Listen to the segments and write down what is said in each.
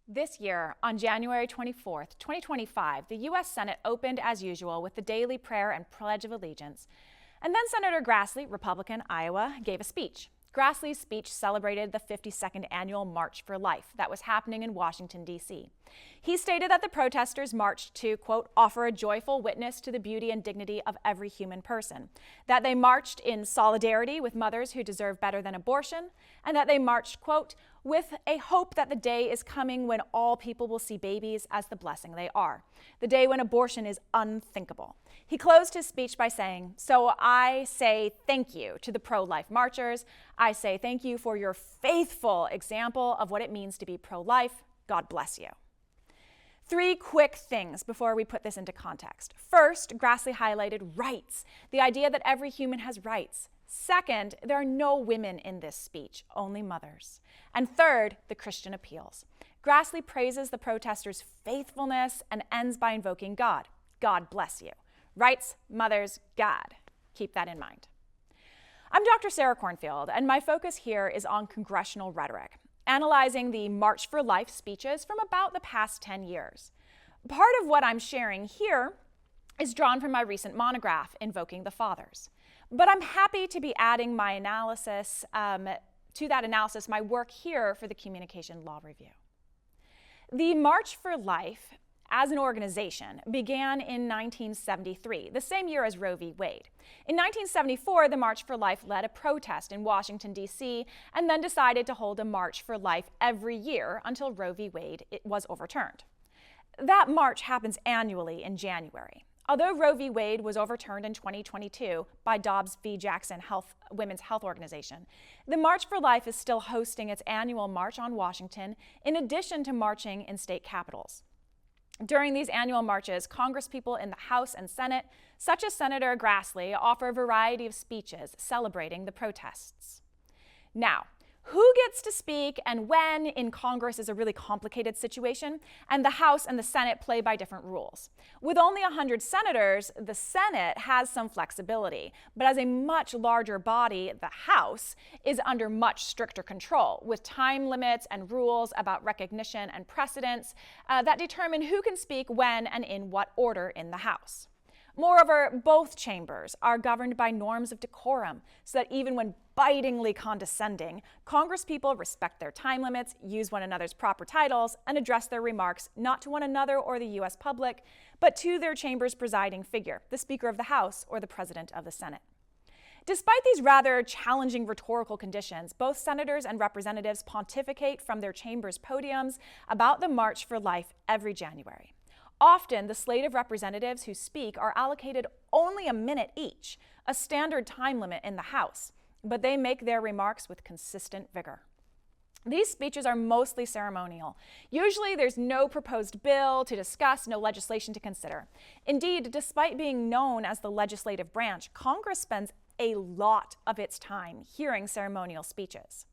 This year, on January 24th, 2025, the U.S. Senate opened as usual with the daily prayer and Pledge of Allegiance. And then Senator Grassley, Republican, Iowa, gave a speech. Grassley's speech celebrated the 52nd annual March for Life that was happening in Washington, D.C. He stated that the protesters marched to, quote, offer a joyful witness to the beauty and dignity of every human person, that they marched in solidarity with mothers who deserve better than abortion, and that they marched, quote, with a hope that the day is coming when all people will see babies as the blessing they are, the day when abortion is unthinkable. He closed his speech by saying, "So I say thank you to the pro-life marchers. I say thank you for your faithful example of what it means to be pro-life. God bless you." Three quick things before we put this into context. First, Grassley highlighted rights, the idea that every human has rights. Second, there are no women in this speech, only mothers. And third, the Christian appeals. Grassley praises the protesters' faithfulness and ends by invoking God. God bless you. Rights, mothers, God. Keep that in mind. I'm Dr. Sarah Kornfield, and my focus here is on congressional rhetoric, analyzing the March for Life speeches from about the past 10 years. Part of what I'm sharing here is drawn from my recent monograph, Invoking the Fathers. But I'm happy to be adding my analysis, to that analysis, my work here for the Communication Law Review. The March for Life as an organization began in 1973, the same year as Roe v. Wade. In 1974, the March for Life led a protest in Washington, D.C., and then decided to hold a March for Life every year until Roe v. Wade was overturned. That march happens annually in January. Although Roe v. Wade was overturned in 2022 by Dobbs v. Jackson Women's Health Organization, the March for Life is still hosting its annual March on Washington, in addition to marching in state capitals. During these annual marches, Congresspeople in the House and Senate, such as Senator Grassley, offer a variety of speeches celebrating the protests. Now, who gets to speak and when in Congress is a really complicated situation, and the House and the Senate play by different rules. With only 100 senators, the Senate has some flexibility, but as a much larger body, the House is under much stricter control, with time limits and rules about recognition and precedence that determine who can speak when and in what order in the House. Moreover, both chambers are governed by norms of decorum, so that even when bitingly condescending, Congresspeople respect their time limits, use one another's proper titles, and address their remarks not to one another or the U.S. public, but to their chamber's presiding figure, the Speaker of the House or the President of the Senate. Despite these rather challenging rhetorical conditions, both senators and representatives pontificate from their chambers' podiums about the March for Life every January. Often, the slate of representatives who speak are allocated only a minute each, a standard time limit in the House, but they make their remarks with consistent vigor. These speeches are mostly ceremonial. Usually, there's no proposed bill to discuss, no legislation to consider. Indeed, despite being known as the legislative branch, Congress spends a lot of its time hearing ceremonial speeches.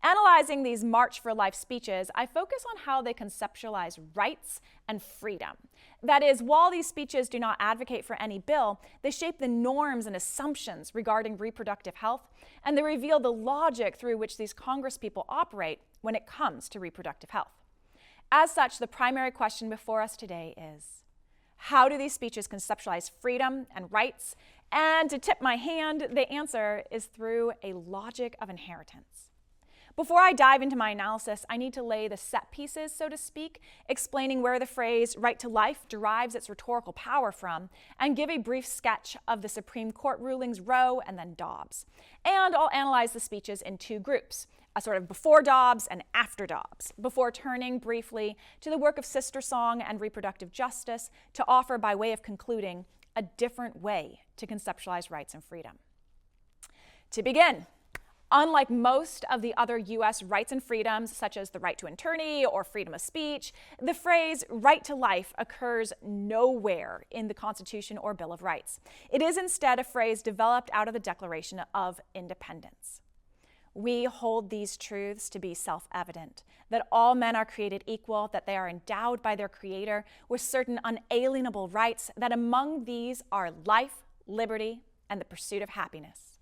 Analyzing these March for Life speeches, I focus on how they conceptualize rights and freedom. That is, while these speeches do not advocate for any bill, they shape the norms and assumptions regarding reproductive health, and they reveal the logic through which these Congresspeople operate when it comes to reproductive health. As such, the primary question before us today is, how do these speeches conceptualize freedom and rights? And to tip my hand, the answer is through a logic of inheritance. Before I dive into my analysis, I need to lay the set pieces, so to speak, explaining where the phrase right to life derives its rhetorical power from, and give a brief sketch of the Supreme Court rulings Roe and then Dobbs. And I'll analyze the speeches in two groups, a sort of before Dobbs and after Dobbs, before turning briefly to the work of Sister Song and reproductive justice to offer, by way of concluding, a different way to conceptualize rights and freedom. To begin, unlike most of the other U.S. rights and freedoms, such as the right to attorney or freedom of speech, the phrase right to life occurs nowhere in the Constitution or Bill of Rights. It is instead a phrase developed out of the Declaration of Independence. We hold these truths to be self-evident, that all men are created equal, that they are endowed by their Creator with certain unalienable rights, that among these are life, liberty, and the pursuit of happiness.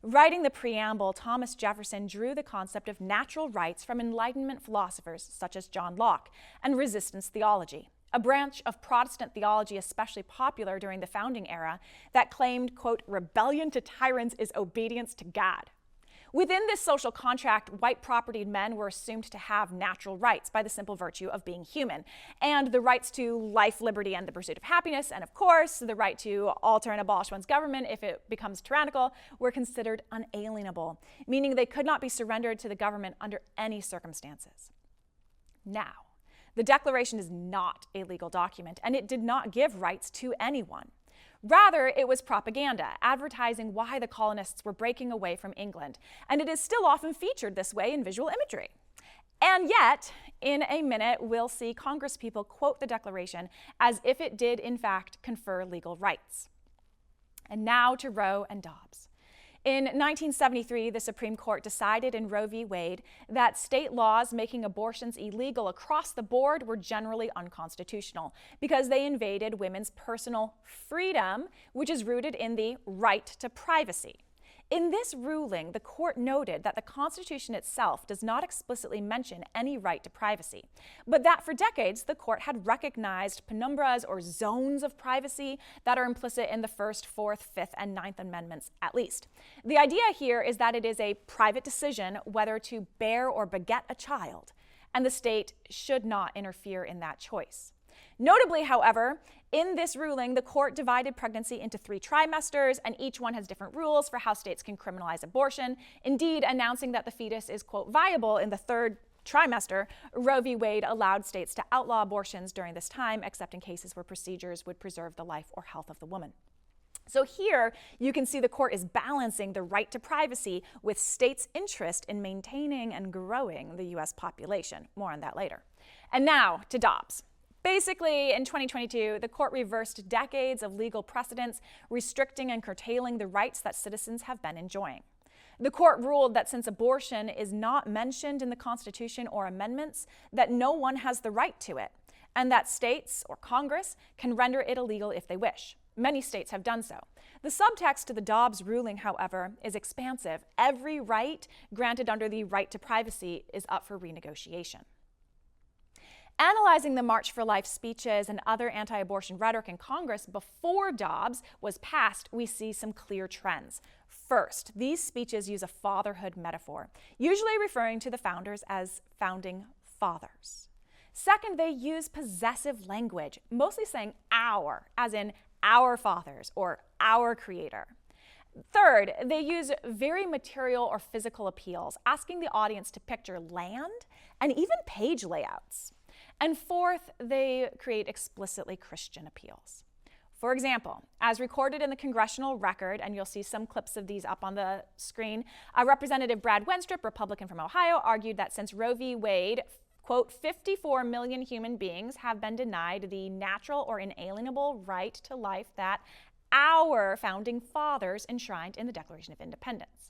Writing the preamble, Thomas Jefferson drew the concept of natural rights from Enlightenment philosophers such as John Locke and resistance theology, a branch of Protestant theology especially popular during the founding era that claimed, quote, rebellion to tyrants is obedience to God. Within this social contract, white propertied men were assumed to have natural rights by the simple virtue of being human, and the rights to life, liberty, and the pursuit of happiness, and of course, the right to alter and abolish one's government if it becomes tyrannical, were considered unalienable, meaning they could not be surrendered to the government under any circumstances. Now, the Declaration is not a legal document, and it did not give rights to anyone. Rather, it was propaganda, advertising why the colonists were breaking away from England, and it is still often featured this way in visual imagery. And yet, in a minute, we'll see Congresspeople quote the Declaration as if it did, in fact, confer legal rights. And now to Roe and Dobbs. In 1973, the Supreme Court decided in Roe v. Wade that state laws making abortions illegal across the board were generally unconstitutional because they invaded women's personal freedom, which is rooted in the right to privacy. In this ruling, the court noted that the Constitution itself does not explicitly mention any right to privacy, but that for decades the court had recognized penumbras or zones of privacy that are implicit in the First, Fourth, Fifth, and Ninth Amendments at least. The idea here is that it is a private decision whether to bear or beget a child, and the state should not interfere in that choice. Notably, however, in this ruling, the court divided pregnancy into 3 trimesters, and each one has different rules for how states can criminalize abortion. Indeed, announcing that the fetus is, quote, viable in the 3rd trimester, Roe v. Wade allowed states to outlaw abortions during this time, except in cases where procedures would preserve the life or health of the woman. So here, you can see the court is balancing the right to privacy with states' interest in maintaining and growing the U.S. population. More on that later. And now to Dobbs. Basically, in 2022, the court reversed decades of legal precedents restricting and curtailing the rights that citizens have been enjoying. The court ruled that since abortion is not mentioned in the Constitution or amendments, that no one has the right to it, and that states or Congress can render it illegal if they wish. Many states have done so. The subtext to the Dobbs ruling, however, is expansive. Every right granted under the right to privacy is up for renegotiation. Analyzing the March for Life speeches and other anti-abortion rhetoric in Congress before Dobbs was passed, we see some clear trends. First, these speeches use a fatherhood metaphor, usually referring to the founders as founding fathers. Second, they use possessive language, mostly saying our, as in our fathers or our creator. Third, they use very material or physical appeals, asking the audience to picture land and even page layouts. And fourth, they create explicitly Christian appeals. For example, as recorded in the Congressional Record, and you'll see some clips of these up on the screen, Representative Brad Wenstrup, Republican from Ohio, argued that since Roe v. Wade, quote, 54 million human beings have been denied the natural or inalienable right to life that our founding fathers enshrined in the Declaration of Independence.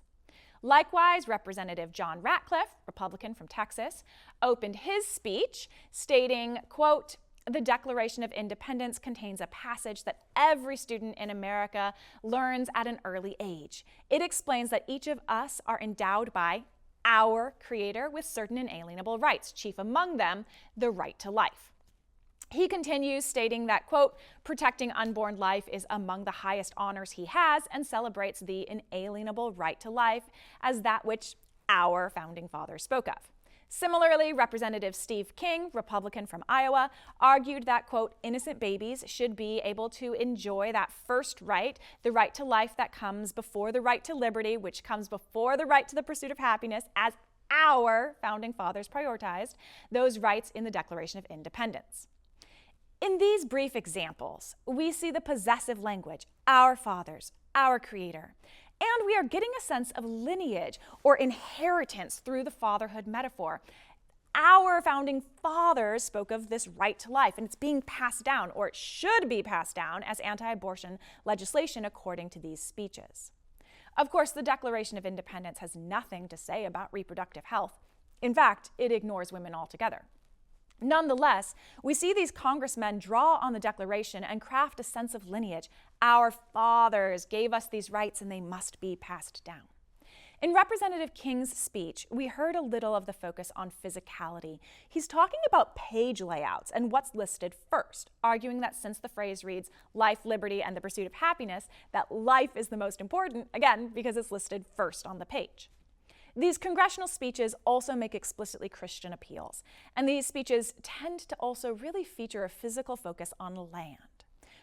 Likewise, Representative John Ratcliffe, Republican from Texas, opened his speech stating, quote, the Declaration of Independence contains a passage that every student in America learns at an early age. It explains that each of us are endowed by our Creator with certain inalienable rights, chief among them, the right to life. He continues stating that, quote, protecting unborn life is among the highest honors he has, and celebrates the inalienable right to life as that which our founding fathers spoke of. Similarly, Representative Steve King, Republican from Iowa, argued that, quote, innocent babies should be able to enjoy that first right, the right to life that comes before the right to liberty, which comes before the right to the pursuit of happiness, as our founding fathers prioritized those rights in the Declaration of Independence. In these brief examples, we see the possessive language, our fathers, our creator, and we are getting a sense of lineage or inheritance through the fatherhood metaphor. Our founding fathers spoke of this right to life, and it's being passed down, or it should be passed down, as anti-abortion legislation according to these speeches. Of course, the Declaration of Independence has nothing to say about reproductive health. In fact, it ignores women altogether. Nonetheless, we see these congressmen draw on the Declaration and craft a sense of lineage. Our fathers gave us these rights and they must be passed down. In Representative King's speech, we heard a little of the focus on physicality. He's talking about page layouts and what's listed first, arguing that since the phrase reads life, liberty, and the pursuit of happiness, that life is the most important, again, because it's listed first on the page. These congressional speeches also make explicitly Christian appeals, and these speeches tend to also really feature a physical focus on land.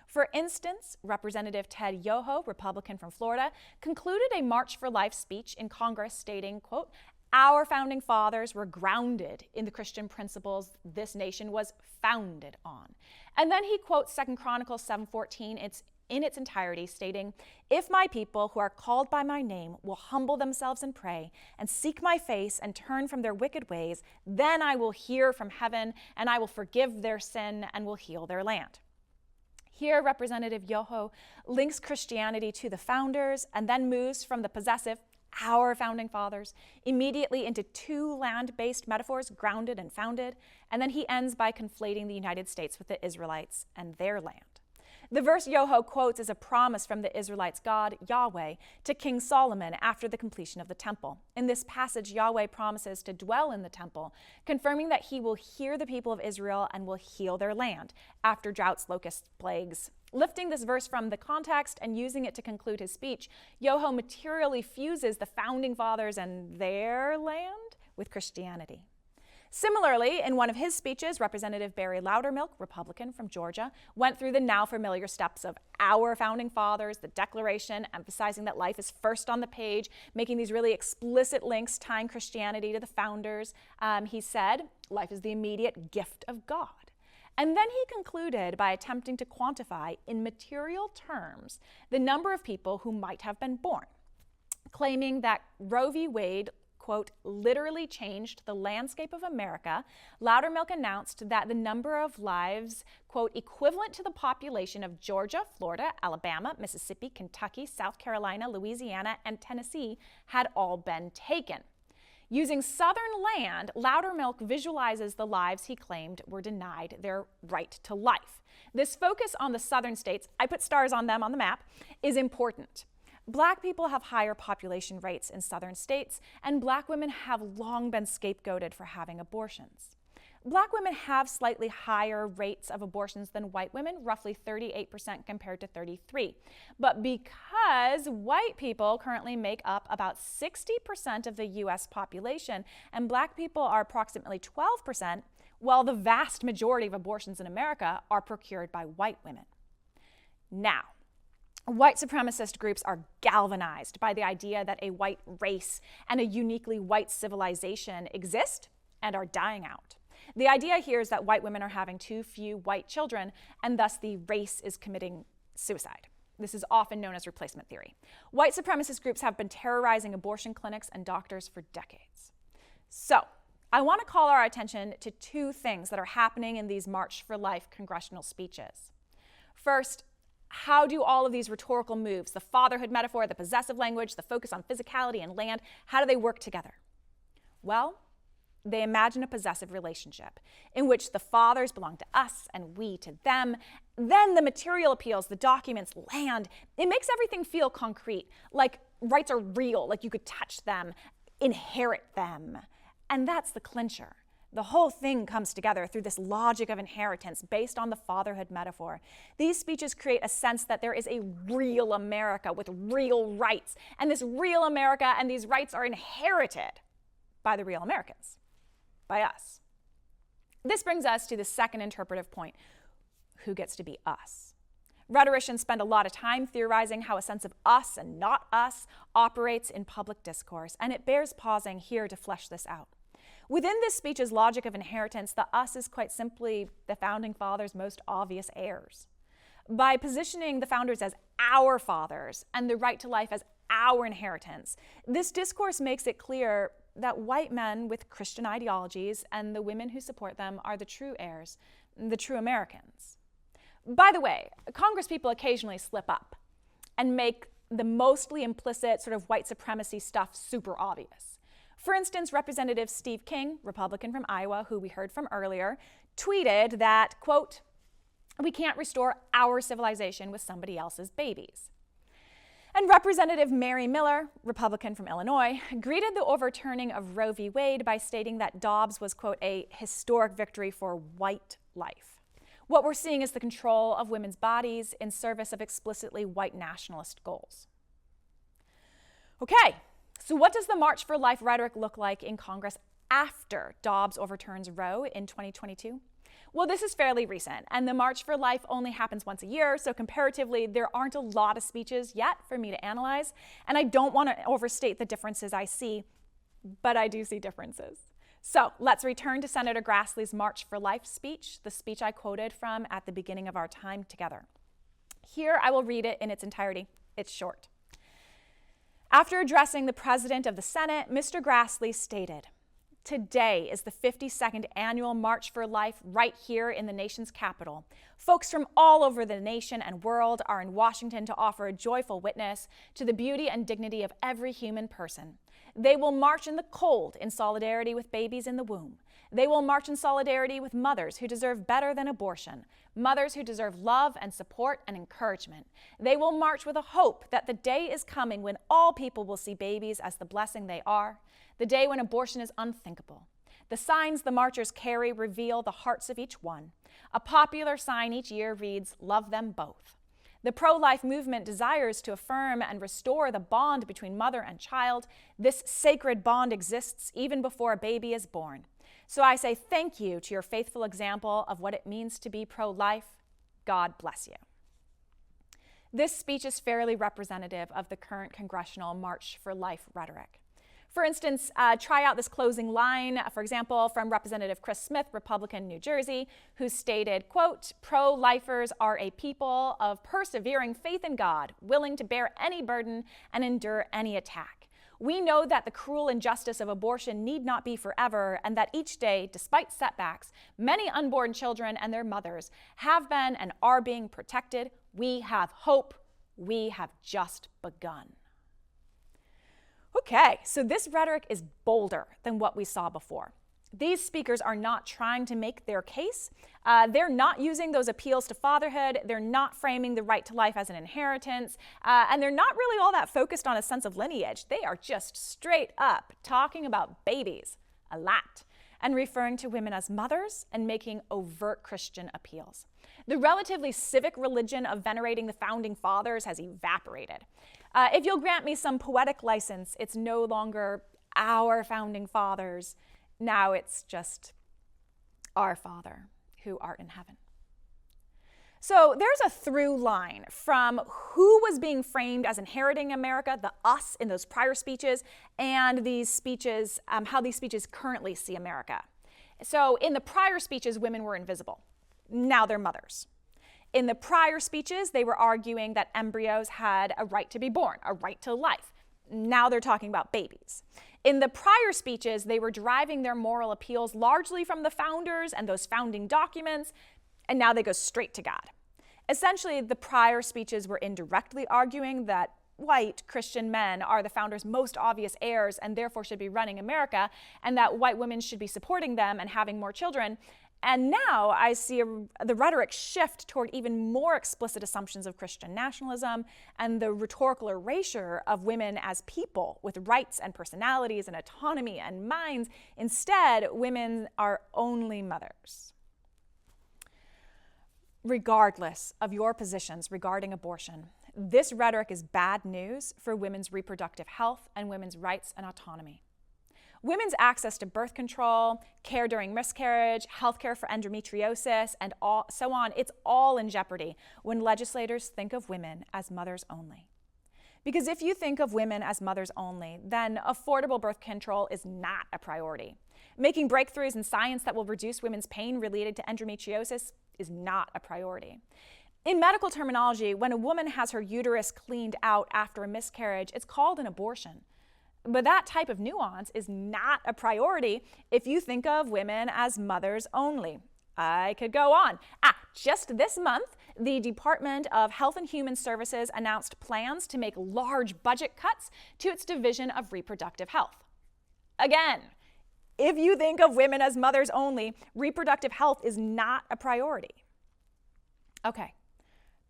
For instance, Representative Ted Yoho, Republican from Florida, concluded a March for Life speech in Congress stating, quote, "Our founding fathers were grounded in the Christian principles this nation was founded on." And then he quotes 2 Chronicles 7:14 in its entirety, stating, "If my people who are called by my name will humble themselves and pray and seek my face and turn from their wicked ways, then I will hear from heaven and I will forgive their sin and will heal their land." Here, Representative Yoho links Christianity to the founders and then moves from the possessive, our founding fathers, immediately into two land-based metaphors, grounded and founded, and then he ends by conflating the United States with the Israelites and their land. The verse Yoho quotes is a promise from the Israelites' God, Yahweh, to King Solomon after the completion of the temple. In this passage, Yahweh promises to dwell in the temple, confirming that he will hear the people of Israel and will heal their land after droughts, locusts, plagues. Lifting this verse from the context and using it to conclude his speech, Yoho materially fuses the founding fathers and their land with Christianity. Similarly, in one of his speeches, Representative Barry Loudermilk, Republican from Georgia, went through the now familiar steps of our founding fathers, the Declaration, emphasizing that life is first on the page, making these really explicit links tying Christianity to the founders. He said, life is the immediate gift of God. And then he concluded by attempting to quantify, in material terms, the number of people who might have been born, claiming that Roe v. Wade, quote, literally changed the landscape of America. Loudermilk announced that the number of lives, quote, equivalent to the population of Georgia, Florida, Alabama, Mississippi, Kentucky, South Carolina, Louisiana, and Tennessee had all been taken. Using Southern land, Loudermilk visualizes the lives he claimed were denied their right to life. This focus on the Southern states, I put stars on them on the map, is important. Black people have higher population rates in Southern states, and Black women have long been scapegoated for having abortions. Black women have slightly higher rates of abortions than white women, roughly 38% compared to 33%. But because white people currently make up about 60% of the US population, and Black people are approximately 12%, while the vast majority of abortions in America are procured by white women. Now, white supremacist groups are galvanized by the idea that a white race and a uniquely white civilization exist and are dying out. The idea here is that white women are having too few white children, and thus the race is committing suicide. This is often known as replacement theory. White supremacist groups have been terrorizing abortion clinics and doctors for decades. So, I want to call our attention to two things that are happening in these March for Life congressional speeches. First, how do all of these rhetorical moves, the fatherhood metaphor, the possessive language, the focus on physicality and land, how do they work together? Well, they imagine a possessive relationship in which the fathers belong to us and we to them. Then the material appeals, the documents, land, it makes everything feel concrete, like rights are real, like you could touch them, inherit them. And that's the clincher. The whole thing comes together through this logic of inheritance based on the fatherhood metaphor. These speeches create a sense that there is a real America with real rights, and this real America and these rights are inherited by the real Americans, by us. This brings us to the second interpretive point: who gets to be us? Rhetoricians spend a lot of time theorizing how a sense of us and not us operates in public discourse, and it bears pausing here to flesh this out. Within this speech's logic of inheritance, the us is quite simply the founding fathers' most obvious heirs. By positioning the founders as our fathers and the right to life as our inheritance, this discourse makes it clear that white men with Christian ideologies and the women who support them are the true heirs, the true Americans. By the way, Congresspeople occasionally slip up and make the mostly implicit sort of white supremacy stuff super obvious. For instance, Representative Steve King, Republican from Iowa, who we heard from earlier, tweeted that, quote, "We can't restore our civilization with somebody else's babies." And Representative Mary Miller, Republican from Illinois, greeted the overturning of Roe v. Wade by stating that Dobbs was, quote, a historic victory for white life. What we're seeing is the control of women's bodies in service of explicitly white nationalist goals. Okay, so what does the March for Life rhetoric look like in Congress after Dobbs overturns Roe in 2022? Well, this is fairly recent, and the March for Life only happens once a year, so comparatively, there aren't a lot of speeches yet for me to analyze, and I don't want to overstate the differences I see, but I do see differences. So let's return to Senator Grassley's March for Life speech, the speech I quoted from at the beginning of our time together. Here, I will read it in its entirety. It's short. After addressing the President of the Senate, Mr. Grassley stated, "Today is the 52nd annual March for Life right here in the nation's capital. Folks from all over the nation and world are in Washington to offer a joyful witness to the beauty and dignity of every human person. They will march in the cold in solidarity with babies in the womb. They will march in solidarity with mothers who deserve better than abortion, mothers who deserve love and support and encouragement. They will march with a hope that the day is coming when all people will see babies as the blessing they are, the day when abortion is unthinkable. The signs the marchers carry reveal the hearts of each one. A popular sign each year reads, 'Love them both.' The pro-life movement desires to affirm and restore the bond between mother and child. This sacred bond exists even before a baby is born. So I say thank you to your faithful example of what it means to be pro-life. God bless you." This speech is fairly representative of the current congressional March for Life rhetoric. For instance, try out this closing line, for example, from Representative Chris Smith, Republican, New Jersey, who stated, quote, "Pro-lifers are a people of persevering faith in God, willing to bear any burden and endure any attack. We know that the cruel injustice of abortion need not be forever, and that each day, despite setbacks, many unborn children and their mothers have been and are being protected. We have hope. We have just begun." Okay, so this rhetoric is bolder than what we saw before. These speakers are not trying to make their case. They're not using those appeals to fatherhood. They're not framing the right to life as an inheritance. And they're not really all that focused on a sense of lineage. They are just straight up talking about babies a lot and referring to women as mothers and making overt Christian appeals. The relatively civic religion of venerating the founding fathers has evaporated. If you'll grant me some poetic license, it's no longer our founding fathers. Now it's just our Father who art in heaven. So there's a through line from who was being framed as inheriting America, the us in those prior speeches, and these speeches, how these speeches currently see America. So in the prior speeches, women were invisible. Now they're mothers. In the prior speeches, they were arguing that embryos had a right to be born, a right to life. Now they're talking about babies. In the prior speeches, they were deriving their moral appeals largely from the founders and those founding documents, and now they go straight to God. Essentially, the prior speeches were indirectly arguing that white Christian men are the founders' most obvious heirs and therefore should be running America, and that white women should be supporting them and having more children. And now I see the rhetoric shift toward even more explicit assumptions of Christian nationalism and the rhetorical erasure of women as people with rights and personalities and autonomy and minds. Instead, women are only mothers. Regardless of your positions regarding abortion, this rhetoric is bad news for women's reproductive health and women's rights and autonomy. Women's access to birth control, care during miscarriage, healthcare for endometriosis, and so on, it's all in jeopardy when legislators think of women as mothers only. Because if you think of women as mothers only, then affordable birth control is not a priority. Making breakthroughs in science that will reduce women's pain related to endometriosis is not a priority. In medical terminology, when a woman has her uterus cleaned out after a miscarriage, it's called an abortion. But that type of nuance is not a priority if you think of women as mothers only. I could go on. Just this month, the Department of Health and Human Services announced plans to make large budget cuts to its Division of Reproductive Health. Again, if you think of women as mothers only, reproductive health is not a priority. Okay,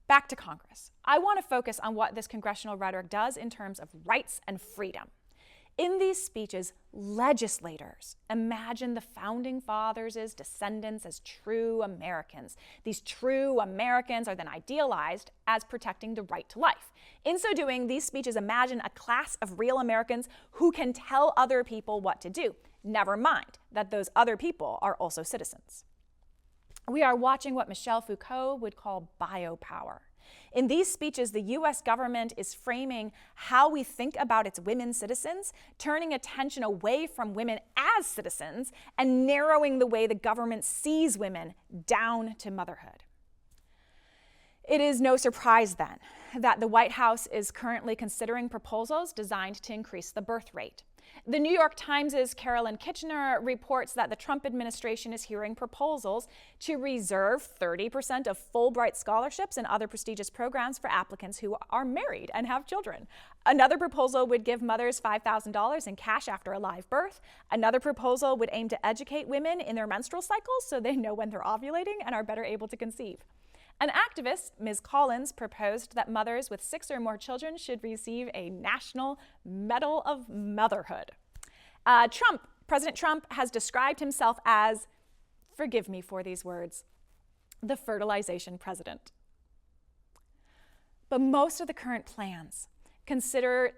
Back to Congress. I want to focus on what this congressional rhetoric does in terms of rights and freedom. In these speeches, legislators imagine the founding fathers' descendants as true Americans. These true Americans are then idealized as protecting the right to life. In so doing, these speeches imagine a class of real Americans who can tell other people what to do. Never mind that those other people are also citizens. We are watching what Michel Foucault would call biopower. In these speeches, the U.S. government is framing how we think about its women citizens, turning attention away from women as citizens and narrowing the way the government sees women down to motherhood. It is no surprise then that the White House is currently considering proposals designed to increase the birth rate. The New York Times' Carolyn Kitchener reports that the Trump administration is hearing proposals to reserve 30% of Fulbright scholarships and other prestigious programs for applicants who are married and have children. Another proposal would give mothers $5,000 in cash after a live birth. Another proposal would aim to educate women in their menstrual cycles so they know when they're ovulating and are better able to conceive. An activist, Ms. Collins, proposed that mothers with 6 or more children should receive a National Medal of Motherhood. President Trump has described himself as, forgive me for these words, the fertilization president. But most of the current plans consider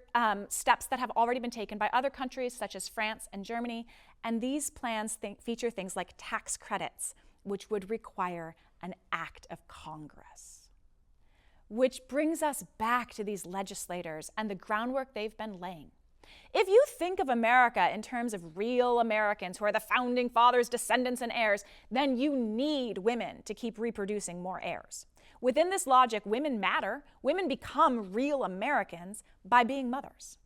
steps that have already been taken by other countries such as France and Germany, and these plans feature things like tax credits, which would require an act of Congress. Which brings us back to these legislators and the groundwork they've been laying. If you think of America in terms of real Americans who are the founding fathers' descendants and heirs, then you need women to keep reproducing more heirs. Within this logic, women matter. Women become real Americans by being mothers.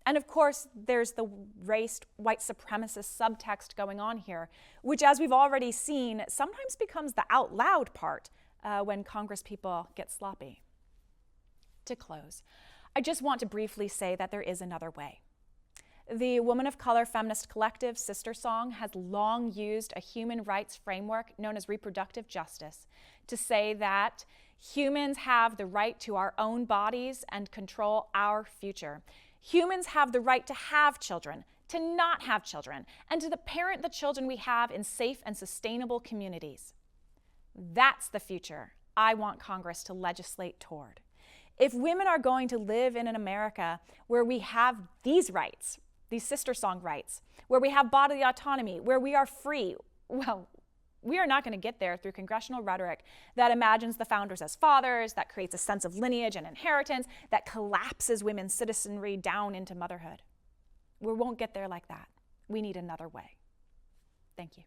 And of course, there's the race white supremacist subtext going on here, which, as we've already seen, sometimes becomes the out loud part when Congress people get sloppy. To close, I just want to briefly say that there is another way. The Woman of Color Feminist Collective, Sister Song, has long used a human rights framework known as reproductive justice to say that humans have the right to our own bodies and control our future. Humans have the right to have children, to not have children, and to parent the children we have in safe and sustainable communities. That's the future I want Congress to legislate toward. If women are going to live in an America where we have these rights, these Sister Song rights, where we have bodily autonomy, where we are free, well, we are not going to get there through congressional rhetoric that imagines the founders as fathers, that creates a sense of lineage and inheritance, that collapses women's citizenry down into motherhood. We won't get there like that. We need another way. Thank you.